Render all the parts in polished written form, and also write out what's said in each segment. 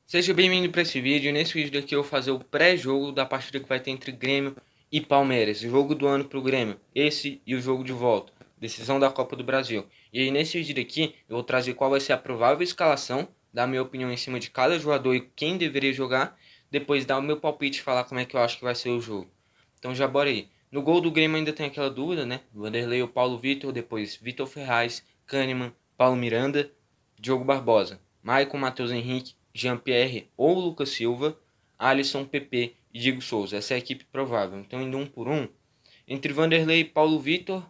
Seja bem-vindo para esse vídeo. Nesse vídeo daqui eu vou fazer o pré-jogo da partida que vai ter entre Grêmio e Palmeiras. O jogo do ano para o Grêmio. Esse e o jogo de volta. Decisão da Copa do Brasil. E aí nesse vídeo daqui eu vou trazer qual vai ser a provável escalação, dar minha opinião em cima de cada jogador e quem deveria jogar. Depois dar o meu palpite e falar como é que eu acho que vai ser o jogo. Então já bora aí. No gol do Grêmio ainda tem aquela dúvida, né? Vanderlei ou Paulo Vitor, depois Vitor Ferraz, Kahneman, Paulo Miranda, Diogo Barbosa, Maicon, Matheus Henrique, Jean-Pierre ou Lucas Silva, Alisson, PP e Diego Souza. Essa é a equipe provável. Então, indo um por um, entre Vanderlei e Paulo Vitor,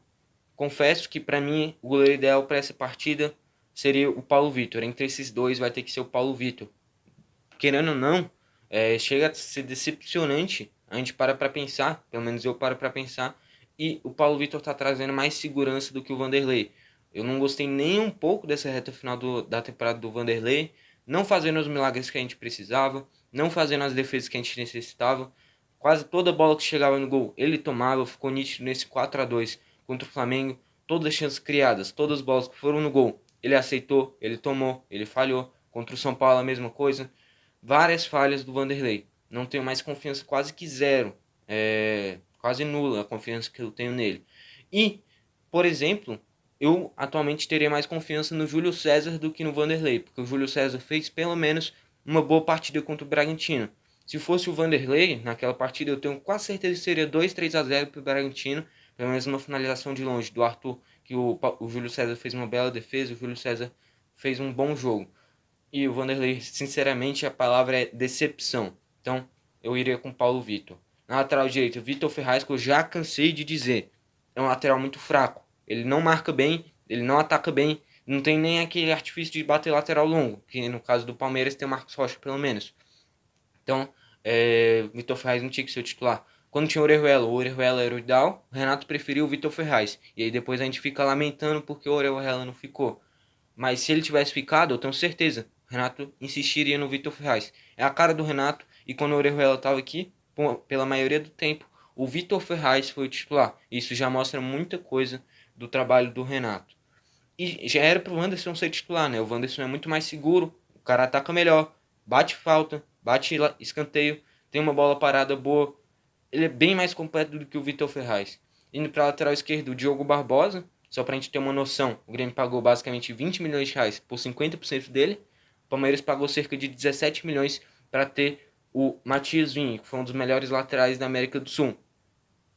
confesso que para mim o goleiro ideal para essa partida seria o Paulo Vitor. Entre esses dois vai ter que ser o Paulo Vitor. Querendo ou não, chega a ser decepcionante. A gente para pensar, pelo menos eu paro para pensar, e o Paulo Vitor está trazendo mais segurança do que o Vanderlei. Eu não gostei nem um pouco dessa reta final da temporada do Vanderlei, não fazendo os milagres que a gente precisava, não fazendo as defesas que a gente necessitava. Quase toda bola que chegava no gol ele tomava, ficou nítido nesse 4-2 contra o Flamengo. Todas as chances criadas, todas as bolas que foram no gol, ele aceitou, ele tomou, ele falhou. Contra o São Paulo a mesma coisa. Várias falhas do Vanderlei. Não tenho mais confiança, quase que zero. Quase nula a confiança que eu tenho nele. E, por exemplo, eu atualmente teria mais confiança no Júlio César do que no Vanderlei, porque o Júlio César fez pelo menos uma boa partida contra o Bragantino. Se fosse o Vanderlei, naquela partida, eu tenho quase certeza que seria 2-3-0 para o Bragantino, pelo menos uma finalização de longe do Arthur, que o Júlio César fez uma bela defesa, o Júlio César fez um bom jogo. E o Vanderlei, sinceramente, a palavra é decepção. Então, eu iria com Paulo Vitor. Na lateral direita, Vitor Ferraz, que eu já cansei de dizer. É um lateral muito fraco. Ele não marca bem, ele não ataca bem, não tem nem aquele artifício de bater lateral longo, que no caso do Palmeiras tem o Marcos Rocha, pelo menos. Então, Vitor Ferraz não tinha que ser o titular. Quando tinha o Orejuela era o ideal, o Renato preferiu o Vitor Ferraz. E aí depois a gente fica lamentando porque o Orejuela não ficou. Mas se ele tivesse ficado, eu tenho certeza, o Renato insistiria no Vitor Ferraz. É a cara do Renato, e quando o Orejuela estava aqui, pela maioria do tempo, o Vitor Ferraz foi o titular. Isso já mostra muita coisa do trabalho do Renato. E já era pro Wanderson ser titular, né? O Wanderson é muito mais seguro, o cara ataca melhor, bate falta, bate escanteio, tem uma bola parada boa. Ele é bem mais completo do que o Vitor Ferraz. Indo para a lateral esquerda, o Diogo Barbosa, só para a gente ter uma noção, o Grêmio pagou basicamente 20 milhões de reais por 50% dele. O Palmeiras pagou cerca de 17 milhões para ter o Matias Vinha, que foi um dos melhores laterais da América do Sul.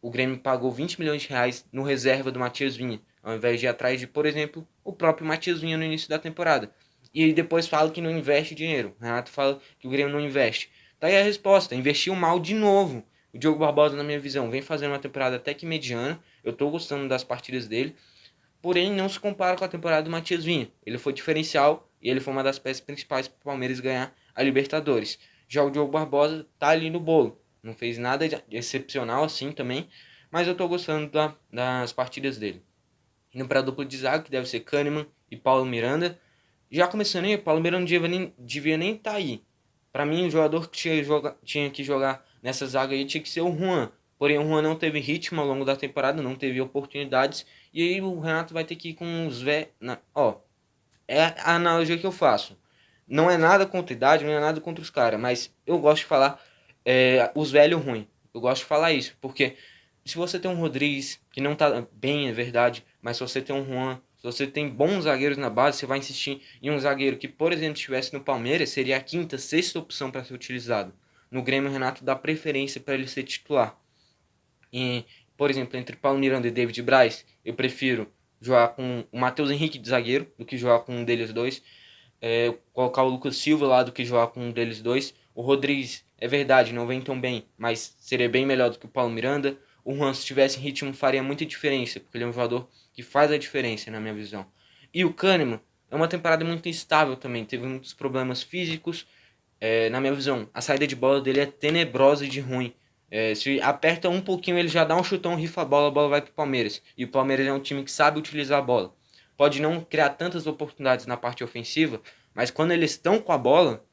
O Grêmio pagou 20 milhões de reais no reserva do Matias Vinha, ao invés de ir atrás de, por exemplo, o próprio Matias Vinha no início da temporada. E aí depois fala que não investe dinheiro. O Renato fala que o Grêmio não investe. Tá aí a resposta, investiu mal de novo. O Diogo Barbosa, na minha visão, vem fazendo uma temporada até que mediana. Eu tô gostando das partidas dele. Porém, não se compara com a temporada do Matias Vinha. Ele foi diferencial e ele foi uma das peças principais para o Palmeiras ganhar a Libertadores. Já o Diogo Barbosa tá ali no bolo. Não fez nada de excepcional assim também, mas eu tô gostando das partidas dele. Indo para a dupla de zaga, que deve ser Kahneman e Paulo Miranda. Já começando aí, o Paulo Miranda não devia nem estar aí. Para mim, o jogador que tinha que jogar nessa zaga aí tinha que ser o Juan. Porém, o Juan não teve ritmo ao longo da temporada, não teve oportunidades. E aí o Renato vai ter que ir com os velhos. Ó, é a analogia que eu faço. Não é nada contra a idade, não é nada contra os caras, mas eu gosto de falar os velhos ruins. Eu gosto de falar isso, porque se você tem um Rodrigues, que não tá bem, é verdade, mas se você tem um Juan, se você tem bons zagueiros na base, você vai insistir em um zagueiro que, por exemplo, estivesse no Palmeiras, seria a quinta, sexta opção para ser utilizado. No Grêmio, o Renato dá preferência para ele ser titular. E, por exemplo, entre Paulo Miranda e David Braz, eu prefiro jogar com o Matheus Henrique de zagueiro do que jogar com um deles dois. Colocar o Lucas Silva lá do que jogar com um deles dois. O Rodrigues, é verdade, não vem tão bem, mas seria bem melhor do que o Paulo Miranda. O Juan, se tivesse ritmo, faria muita diferença, porque ele é um jogador que faz a diferença, na minha visão. E o Kahneman é uma temporada muito instável também, teve muitos problemas físicos. Na minha visão, a saída de bola dele é tenebrosa e de ruim. Se aperta um pouquinho, ele já dá um chutão, rifa a bola vai pro Palmeiras. E o Palmeiras é um time que sabe utilizar a bola. Pode não criar tantas oportunidades na parte ofensiva, mas quando eles estão com a bola,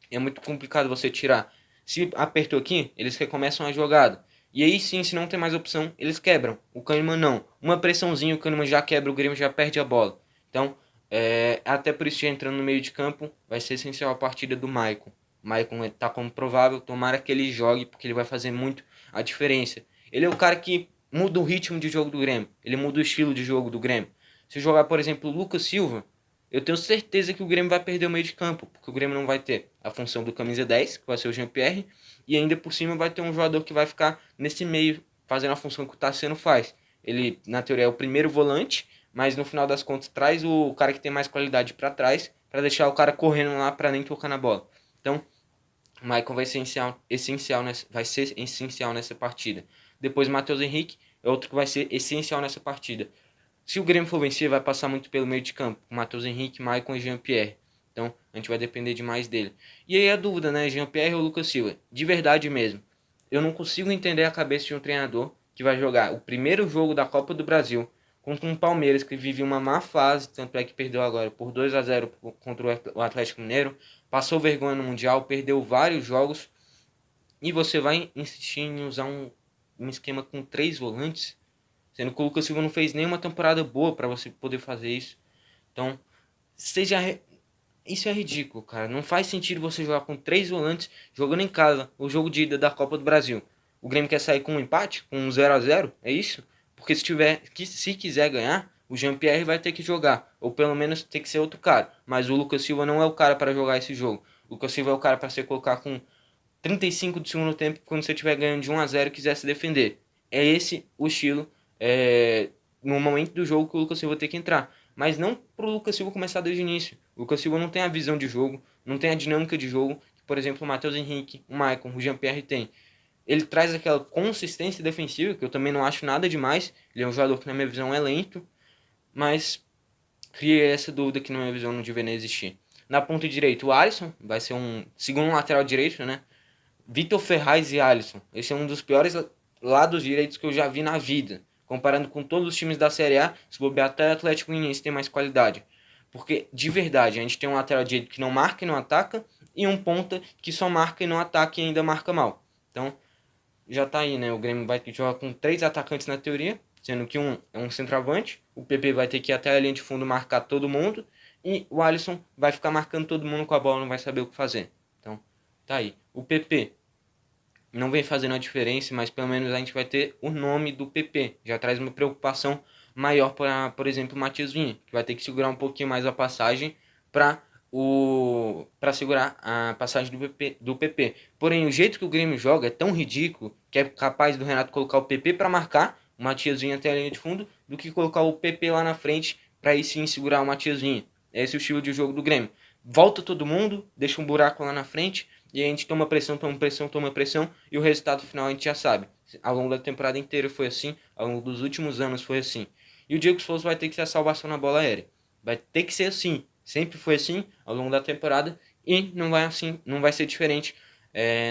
é muito complicado você tirar. Se apertou aqui, eles recomeçam a jogada. E aí sim, se não tem mais opção, eles quebram. O Kahneman não. Uma pressãozinha, o Kahneman já quebra, o Grêmio já perde a bola. Então, Até por isso, já entrando no meio de campo, vai ser essencial a partida do Maicon. O Maicon está como provável, tomara que ele jogue, porque ele vai fazer muito a diferença. Ele é o cara que muda o ritmo de jogo do Grêmio, ele muda o estilo de jogo do Grêmio. Se jogar, por exemplo, o Lucas Silva, eu tenho certeza que o Grêmio vai perder o meio de campo, porque o Grêmio não vai ter a função do camisa 10, que vai ser o Jean-Pierre, e ainda por cima vai ter um jogador que vai ficar nesse meio, fazendo a função que o Tassiano faz. Ele, na teoria, é o primeiro volante, mas no final das contas traz o cara que tem mais qualidade para trás, para deixar o cara correndo lá para nem tocar na bola. Então, o Maicon vai ser essencial nessa partida. Depois, Matheus Henrique é outro que vai ser essencial nessa partida. Se o Grêmio for vencer, vai passar muito pelo meio de campo, com Matheus Henrique, Maicon e Jean-Pierre. Então, a gente vai depender demais dele. E aí a dúvida, né, Jean-Pierre ou Lucas Silva? De verdade mesmo, eu não consigo entender a cabeça de um treinador que vai jogar o primeiro jogo da Copa do Brasil contra um Palmeiras que vive uma má fase, tanto é que perdeu agora por 2-0 contra o Atlético Mineiro, passou vergonha no Mundial, perdeu vários jogos, e você vai insistir em usar um esquema com 3 volantes, sendo que o Lucas Silva não fez nenhuma temporada boa para você poder fazer isso. Então, seja isso é ridículo, cara. Não faz sentido você jogar com 3 volantes jogando em casa o jogo de ida da Copa do Brasil. O Grêmio quer sair com um empate, com um 0-0, é isso? Porque se quiser ganhar, o Jean-Pierre vai ter que jogar, ou pelo menos tem que ser outro cara. Mas o Lucas Silva não é o cara para jogar esse jogo. O Lucas Silva é o cara para você colocar com 35 do segundo tempo, quando você estiver ganhando de 1-0 e quiser se defender. É esse o estilo, no momento do jogo, que o Lucas Silva tem que entrar. Mas não pro Lucas Silva começar desde o início. O Lucas Silva não tem a visão de jogo, não tem a dinâmica de jogo que, por exemplo, o Matheus Henrique, o Maicon, o Jean-Pierre tem. Ele traz aquela consistência defensiva, que eu também não acho nada demais. Ele é um jogador que, na minha visão, é lento, mas cria essa dúvida que, na minha visão, não deveria existir. Na ponta direita, o Alisson vai ser um segundo lateral direito, né? Vitor Ferraz e Alisson. Esse é um dos piores lados direitos que eu já vi na vida. Comparando com todos os times da Série A, se bobear até o Atlético Goianiense tem mais qualidade. Porque, de verdade, a gente tem um lateral direito que não marca e não ataca, e um ponta que só marca e não ataca e ainda marca mal. Então, já tá aí, né? O Grêmio vai ter que jogar com 3 atacantes na teoria, sendo que um é um centroavante. O PP vai ter que ir até a linha de fundo marcar todo mundo. E o Alisson vai ficar marcando todo mundo com a bola, não vai saber o que fazer. Então, tá aí. O PP não vem fazendo a diferença, mas pelo menos a gente vai ter o nome do PP. Já traz uma preocupação maior para, por exemplo, o Matias Vinha, que vai ter que segurar um pouquinho mais a passagem para segurar a passagem do PP. Porém, o jeito que o Grêmio joga é tão ridículo que é capaz do Renato colocar o PP para marcar o Matias Vinha até a linha de fundo do que colocar o PP lá na frente para aí sim segurar o Matias Vinha. Esse é o estilo de jogo do Grêmio. Volta todo mundo, deixa um buraco lá na frente e a gente toma pressão, e o resultado final a gente já sabe. Ao longo da temporada inteira foi assim, ao longo dos últimos anos foi assim. E o Diego Souza vai ter que ser a salvação na bola aérea. Vai ter que ser assim. Sempre foi assim ao longo da temporada e não vai ser diferente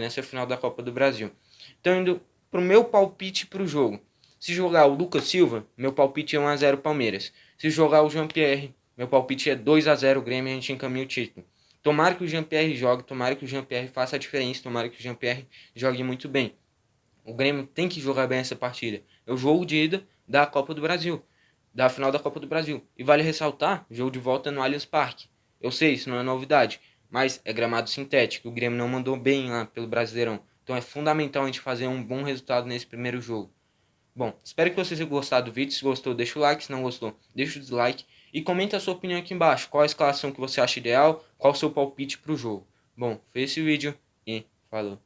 nessa final da Copa do Brasil. Então, indo pro meu palpite pro jogo. Se jogar o Lucas Silva, meu palpite é 1-0 Palmeiras. Se jogar o Jean-Pierre, meu palpite é 2-0 Grêmio e a gente encaminha o título. Tomara que o Jean-Pierre jogue, tomara que o Jean-Pierre faça a diferença, tomara que o Jean-Pierre jogue muito bem. O Grêmio tem que jogar bem essa partida. É o jogo de ida da Copa do Brasil, da final da Copa do Brasil. E vale ressaltar, o jogo de volta é no Allianz Parque. Eu sei, isso não é novidade, mas é gramado sintético. O Grêmio não mandou bem lá pelo Brasileirão. Então é fundamental a gente fazer um bom resultado nesse primeiro jogo. Bom, espero que vocês tenham gostado do vídeo. Se gostou, deixa o like. Se não gostou, deixa o dislike. E comenta a sua opinião aqui embaixo. Qual a escalação que você acha ideal? Qual o seu palpite para o jogo? Bom, foi esse vídeo e falou.